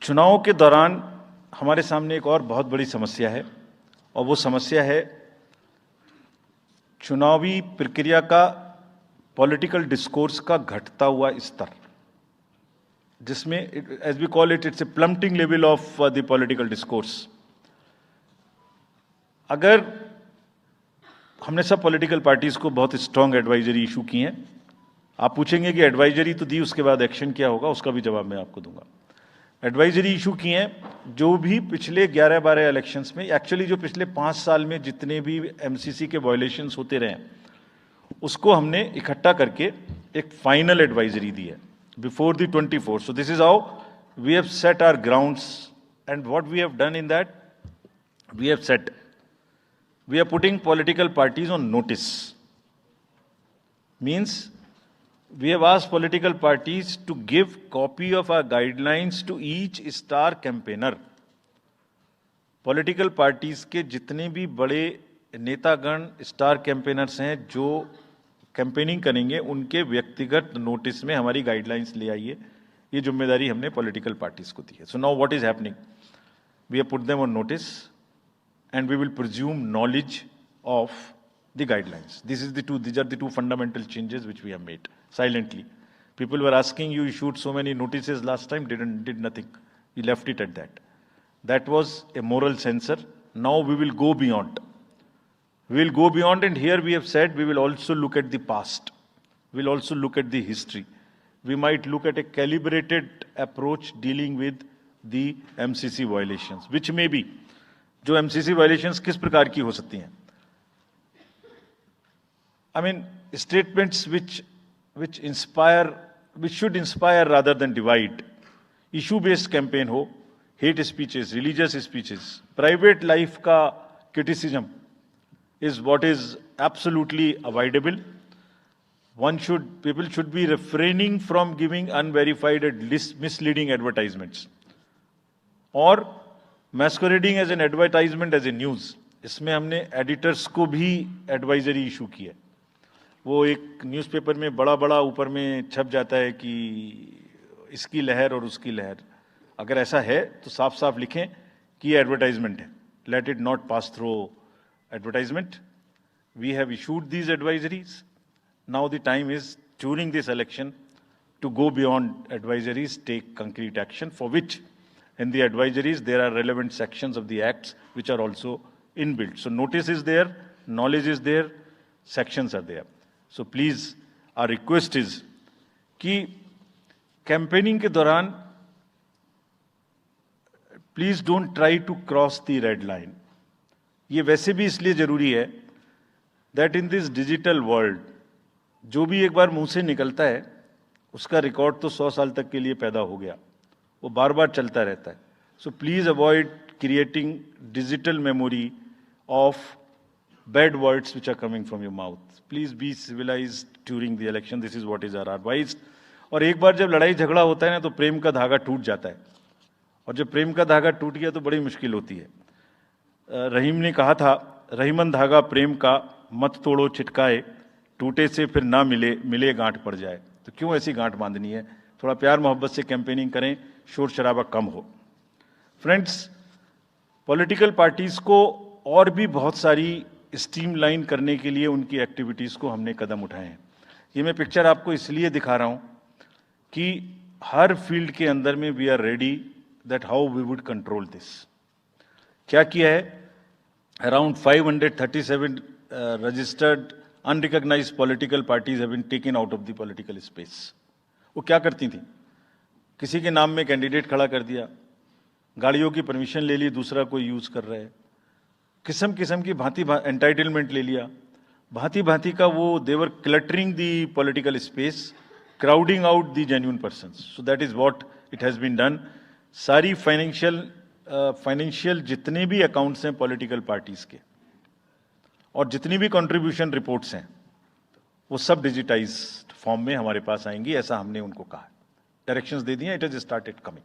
चुनाव के दौरान हमारे सामने एक और बहुत बड़ी समस्या है और वो समस्या है चुनावी प्रक्रिया का पॉलिटिकल डिस्कोर्स का घटता हुआ स्तर, जिसमें as we call it, it's a plummeting level of the political discourse. अगर हमने सब पॉलिटिकल पार्टीज को बहुत स्ट्रांग एडवाइजरी इशू की हैं, आप पूछेंगे कि एडवाइजरी तो दी, उसके बाद एक्शन क्या होगा, उसका भी जवाब मैं आपको दूंगा। एडवाइजरी इशू की हैं जो भी पिछले 11-12 इलेक्शंस में, एक्चुअली जो पिछले 5 साल में जितने भी एमसीसी के वायलेशंस होते रहे उसको हमने इकट्ठा करके एक फाइनल एडवाइजरी दी है before the 24। So this is how we have set our grounds and what we have done in that, we have set, we are putting political parties on notice. Means we have asked political parties to give copy of our guidelines to each star campaigner. Political parties के जितने भी बड़े नेतागण star campaigners हैं जो campaigning करेंगे, उनके व्यक्तिगत नोटिस में हमारी गाइडलाइंस ले आइए। ये जिम्मेदारी हमने पॉलिटिकल पार्टीज को दी है। So now what is happening, we have put them on notice and we will presume knowledge of the guidelines. These are the two fundamental changes which we have made silently. People were asking, you issued so many notices last time, did nothing. You left it at that. That was a moral censor. Now we will go beyond. We will go beyond, and here we have said we will also look at the past. We will also look at the history. We might look at a calibrated approach dealing with the MCC violations, which may be, जो MCC violations किस प्रकार की हो सकती हैं। I mean statements which should inspire rather than divide, issue based campaign हो, hate speeches, religious speeches, private life का criticism is what is absolutely avoidable. People should be refraining from giving unverified and misleading advertisements और masquerading as an advertisement as a news. इसमें हमने editors को भी advisory issue की है। वो एक न्यूज़पेपर में बड़ा बड़ा ऊपर में छप जाता है कि इसकी लहर और उसकी लहर। अगर ऐसा है तो साफ साफ लिखें कि ये एडवर्टाइजमेंट है। Let it not pass through advertisement. We have issued these advisories. Now the time is during this election to go beyond advisories, take concrete action for which in the advisories there are relevant sections of the acts which are also inbuilt. So notice is there, knowledge is there, sections are there. So please, our request is कि campaigning के दौरान please don't try to cross the red line. ये वैसे भी इसलिए जरूरी है that in this digital world जो भी एक बार मुंह से निकलता है उसका रिकॉर्ड तो 100 साल तक के लिए पैदा हो गया, वो बार बार चलता रहता है। So please avoid creating digital memory of bad words which are coming from your mouth. Please be civilised during the election, this is what is our advice. और एक बार जब लड़ाई झगड़ा होता है ना तो प्रेम का धागा टूट जाता है, और जब प्रेम का धागा टूट गया तो बड़ी मुश्किल होती है। रहीम ने कहा था, रहीमन धागा प्रेम का मत तोड़ो चिटकाए, टूटे से फिर ना मिले, मिले गांठ पड़ जाए। तो क्यों ऐसी गांठ बांधनी है? थोड़ा प्यार मोहब्बत से कैंपेनिंग करें, शोर शराबा कम हो। फ्रेंड्स, पॉलिटिकल पार्टीज को और भी बहुत सारी स्ट्रीमलाइन करने के लिए उनकी एक्टिविटीज को हमने कदम उठाए हैं। ये मैं पिक्चर आपको इसलिए दिखा रहा हूं कि हर फील्ड के अंदर में we are ready that how we would control this. क्या किया है? Around 537 registered unrecognised political parties have been taken out of the political space. वो क्या करती थी? किसी के नाम में कैंडिडेट खड़ा कर दिया, गाड़ियों की परमिशन ले ली, दूसरा कोई यूज कर रहा है, किस्म किस्म की भांति एंटाइटलमेंट ले लिया, भांति भांति का वो they were cluttering the political space, crowding out the genuine persons. So that is what it has been done. सारी फाइनेंशियल जितने भी अकाउंट्स हैं पॉलिटिकल पार्टीज के और जितनी भी कंट्रीब्यूशन रिपोर्ट्स हैं वो सब डिजिटाइज्ड फॉर्म में हमारे पास आएंगी, ऐसा हमने उनको कहा। डायरेक्शंस दे दिए, इट हैज स्टार्टेड कमिंग।